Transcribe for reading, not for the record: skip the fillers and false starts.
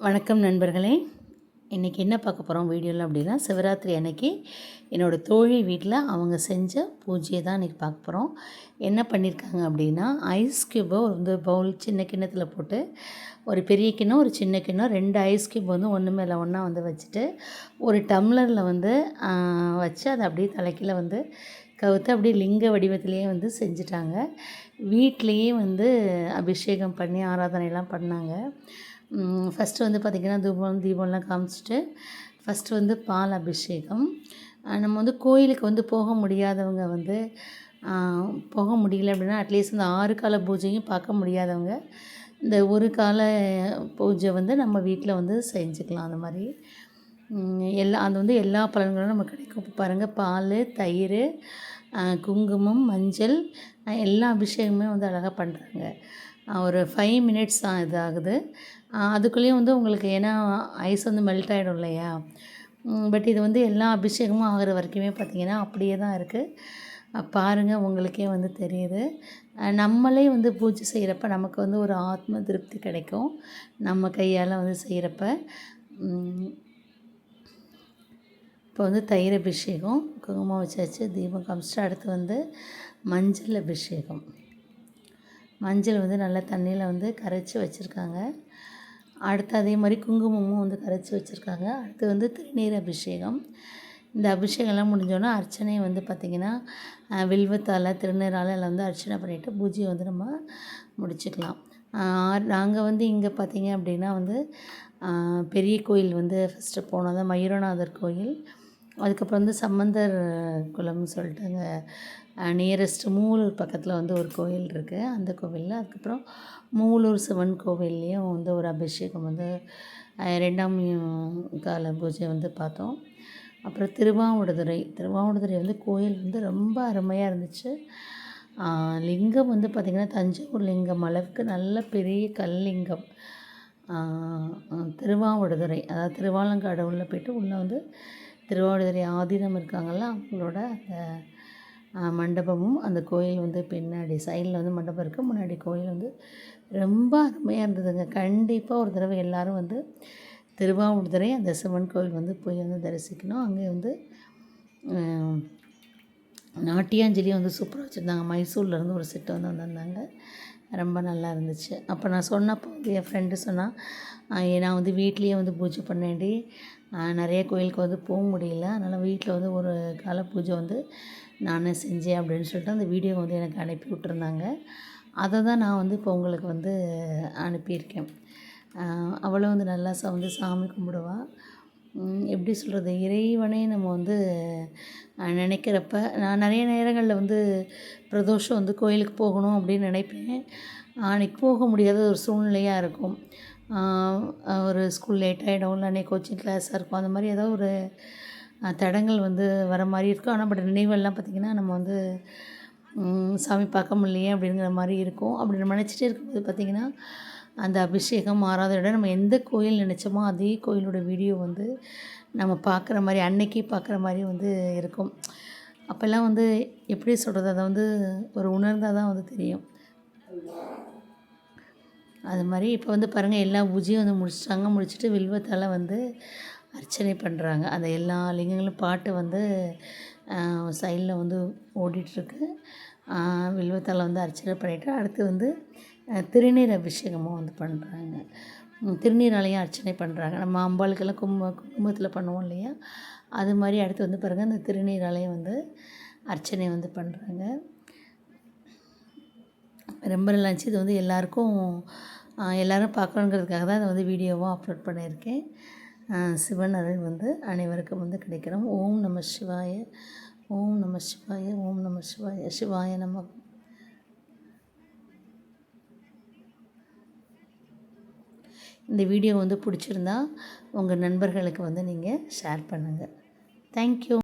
வணக்கம் நண்பர்களே. இன்றைக்கி என்ன பார்க்க போகிறோம் வீடியோவில் அப்படின்னா, சிவராத்திரி அன்னைக்கு என்னோடய தோழி வீட்டில் அவங்க செஞ்ச பூஜையை தான் இன்றைக்கி பார்க்க போகிறோம். என்ன பண்ணியிருக்காங்க அப்படின்னா, ஐஸ் க்யூப்பை வந்து பவுல் சின்ன கிண்ணத்தில் போட்டு, ஒரு பெரிய கிண்ணம் ஒரு சின்ன கிண்ணம் 2 ஐஸ் க்யூப் வந்து ஒன்று மேலே ஒன்றா வந்து வச்சுட்டு, ஒரு டம்ளரில் வந்து வச்சு அதை அப்படியே தலைக்கீழ வந்து கவுத்து அப்படியே லிங்க வடிவத்திலேயே வந்து செஞ்சுட்டாங்க. வீட்டிலையே வந்து அபிஷேகம் பண்ணி ஆராதனைலாம் பண்ணாங்க. ஃபஸ்ட்டு வந்து பார்த்திங்கன்னா தீபம்லாம் காமிச்சிட்டு ஃபஸ்ட்டு வந்து பால் அபிஷேகம். நம்ம வந்து கோயிலுக்கு வந்து போக முடியாதவங்க வந்து போக முடியல அப்படின்னா அட்லீஸ்ட் இந்த 6 கால பூஜையும் பார்க்க முடியாதவங்க இந்த ஒரு கால பூஜை வந்து நம்ம வீட்டில் வந்து செஞ்சுக்கலாம். அந்த மாதிரி அது வந்து எல்லா பலன்களும் நமக்கு கிடைக்கும். இப்போ பாருங்கள், பால், தயிர், குங்குமம், மஞ்சள் எல்லா அபிஷேகமே வந்து அழகாக பண்ணுறாங்க. ஒரு 5 மினிட்ஸ் தான் இது ஆகுது. அதுக்குள்ளேயும் வந்து உங்களுக்கு ஏன்னா ஐஸ் வந்து மெல்ட் ஆகிடும் இல்லையா. பட் இது வந்து எல்லா அபிஷேகமும் ஆகிற வரைக்குமே பார்த்திங்கன்னா அப்படியே தான் இருக்குது. பாருங்கள், உங்களுக்கே வந்து தெரியுது. நம்மளே வந்து பூஜை செய்கிறப்ப நமக்கு வந்து ஒரு ஆத்ம திருப்தி கிடைக்கும், நம்ம கையால் வந்து செய்கிறப்ப. இப்போ வந்து தயிர் அபிஷேகம், குங்குமம் வச்சாச்சு, தீபம் காமிச்சிட்டு அடுத்து வந்து மஞ்சள் அபிஷேகம். மஞ்சள் வந்து நல்லா தண்ணியில் வந்து கரைச்சி வச்சுருக்காங்க. அடுத்து அதே மாதிரி குங்குமமும் வந்து கரைச்சி வச்சுருக்காங்க. அடுத்து வந்து திருநீர் அபிஷேகம். இந்த அபிஷேகம்லாம் முடிஞ்சோன்னா அர்ச்சனை வந்து பார்த்திங்கன்னா வில்வத்தால் திருநீரால் எல்லாம் வந்து அர்ச்சனை பண்ணிவிட்டு பூஜையை வந்து நம்ம முடிச்சுக்கலாம். நாங்கள் வந்து இங்கே பார்த்திங்க அப்படின்னா வந்து பெரிய கோயில் வந்து ஃபஸ்ட்டு போனோம், தான் மயூரநாதர் கோயில். அதுக்கப்புறம் வந்து சம்பந்தர் குளம்னு சொல்லிட்டு அங்கே நியரஸ்ட் மூலூர் பக்கத்தில் வந்து ஒரு கோயில் இருக்குது, அந்த கோவிலில். அதுக்கப்புறம் மூலூர் சிவன் கோவில்லையும் வந்து ஒரு அபிஷேகம் வந்து 2ஆம் கால பூஜை வந்து பார்த்தோம். அப்புறம் திருவாவடுதுறை வந்து கோயில் வந்து ரொம்ப அருமையாக இருந்துச்சு. லிங்கம் வந்து பார்த்திங்கன்னா தஞ்சாவூர் லிங்கம் அளவுக்கு நல்ல பெரிய கல்லிங்கம். திருவாவடுதுறை, அதாவது திருவாலங்காடு உள்ளே போய்ட்டு உள்ளே வந்து திருவாவடுதுறை ஆதீனம் இருக்காங்கள்ல, அவங்களோட அந்த மண்டபமும் அந்த கோயில் வந்து பின்னாடி சைடில் வந்து மண்டபம் இருக்குது, முன்னாடி கோயில் வந்து ரொம்ப அருமையாக இருந்ததுங்க. கண்டிப்பாக ஒரு தடவை எல்லோரும் வந்து திருவாவடுதுறை அந்த சிவன் கோயில் வந்து போய் வந்து தரிசிக்கணும். அங்கே வந்து நாட்டியாஞ்சலியும் வந்து சூப்பராக வச்சுருந்தாங்க. மைசூர்லேருந்து ஒரு செட்டு வந்து வந்திருந்தாங்க, ரொம்ப நல்லா இருந்துச்சு. அப்போ நான் சொன்னப்போ வந்து என் ஃப்ரெண்டு சொன்னால், நான் வந்து வீட்லேயே வந்து பூஜை பண்ணேன்டி, நிறைய கோயிலுக்கு வந்து போக முடியல, அதனால் வீட்டில் வந்து ஒரு கால பூஜை வந்து நானே செஞ்சேன் அப்படின்னு சொல்லிட்டு அந்த வீடியோ வந்து எனக்கு அனுப்பி விட்டுருந்தாங்க. அதை தான் நான் வந்து இப்போ உங்களுக்கு வந்து அனுப்பியிருக்கேன். அவளும் வந்து நல்லா வந்து சாமி கும்பிடுவாள். எப்படி சொல்கிறது, இறைவனே நம்ம வந்து நினைக்கிறப்ப நான் நிறைய நேரங்களில் வந்து பிரதோஷம் வந்து கோயிலுக்கு போகணும் அப்படின்னு நினைப்பேன். அன்றைக்கி போக முடியாத ஒரு சூழ்நிலையாக இருக்கும். ஒரு ஸ்கூல் லேட் ஆகிடும், இல்லை அன்றைக்கி கோச்சிங் கிளாஸாக இருக்கும், அந்த மாதிரி ஏதோ ஒரு தடங்கள் வந்து வர மாதிரி இருக்கும். ஆனால் பட் நினைவெல்லாம் பார்த்திங்கன்னா நம்ம வந்து சாமி பார்க்க முடியலையே அப்படிங்கிற மாதிரி இருக்கும். அப்படி நம்ம நினச்சிட்டே இருக்கும்போது பார்த்திங்கன்னா அந்த அபிஷேகம் ஆராதனையோட நம்ம எந்த கோயில் நினச்சோமோ அதே கோயிலோட வீடியோ வந்து நம்ம பார்க்குற மாதிரி அன்னைக்கு பார்க்குற மாதிரி வந்து இருக்கும். அப்போல்லாம் வந்து எப்படி சொல்கிறது, அதை வந்து ஒரு உணர்ந்தால் தான் வந்து தெரியும். அது மாதிரி இப்போ வந்து பாருங்கள், எல்லா பூஜையும் வந்து முடிச்சிட்டாங்க. முடிச்சுட்டு வில்வத்தால் வந்து அர்ச்சனை பண்ணுறாங்க. அந்த எல்லா லிங்கங்களும் பாட்டு வந்து சைடில் வந்து ஓடிட்டுருக்கு. வில்வத்தால் வந்து அர்ச்சனை பண்ணிவிட்டு அடுத்து வந்து திருநீர் அபிஷேகமும் வந்து பண்ணுறாங்க. திருநீராலையும் அர்ச்சனை பண்ணுறாங்க. நம்ம அம்பாளுக்கெல்லாம் குங்குமத்தில் பண்ணுவோம் இல்லையா, அது மாதிரி அடுத்து வந்து பாருங்கள் அந்த திருநீராலையும் வந்து அர்ச்சனை வந்து பண்ணுறாங்க. ரொம்ப நல்லாச்சு. இது வந்து எல்லாருக்கும் எல்லோரும் பார்க்கணுங்கிறதுக்காக தான் இதை வந்து வீடியோவாக அப்லோட் பண்ணியிருக்கேன். சிவன் அருள் வந்து அனைவருக்கும் வந்து கிடைக்கணும். ஓம் நம சிவாய, ஓம் நம சிவாய, ஓம் நம சிவாய, சிவாய நம. இந்த வீடியோ வந்து பிடிச்சிருந்தா உங்கள் நண்பர்களுக்கு வந்து நீங்கள் ஷேர் பண்ணுங்கள். தேங்க்யூ.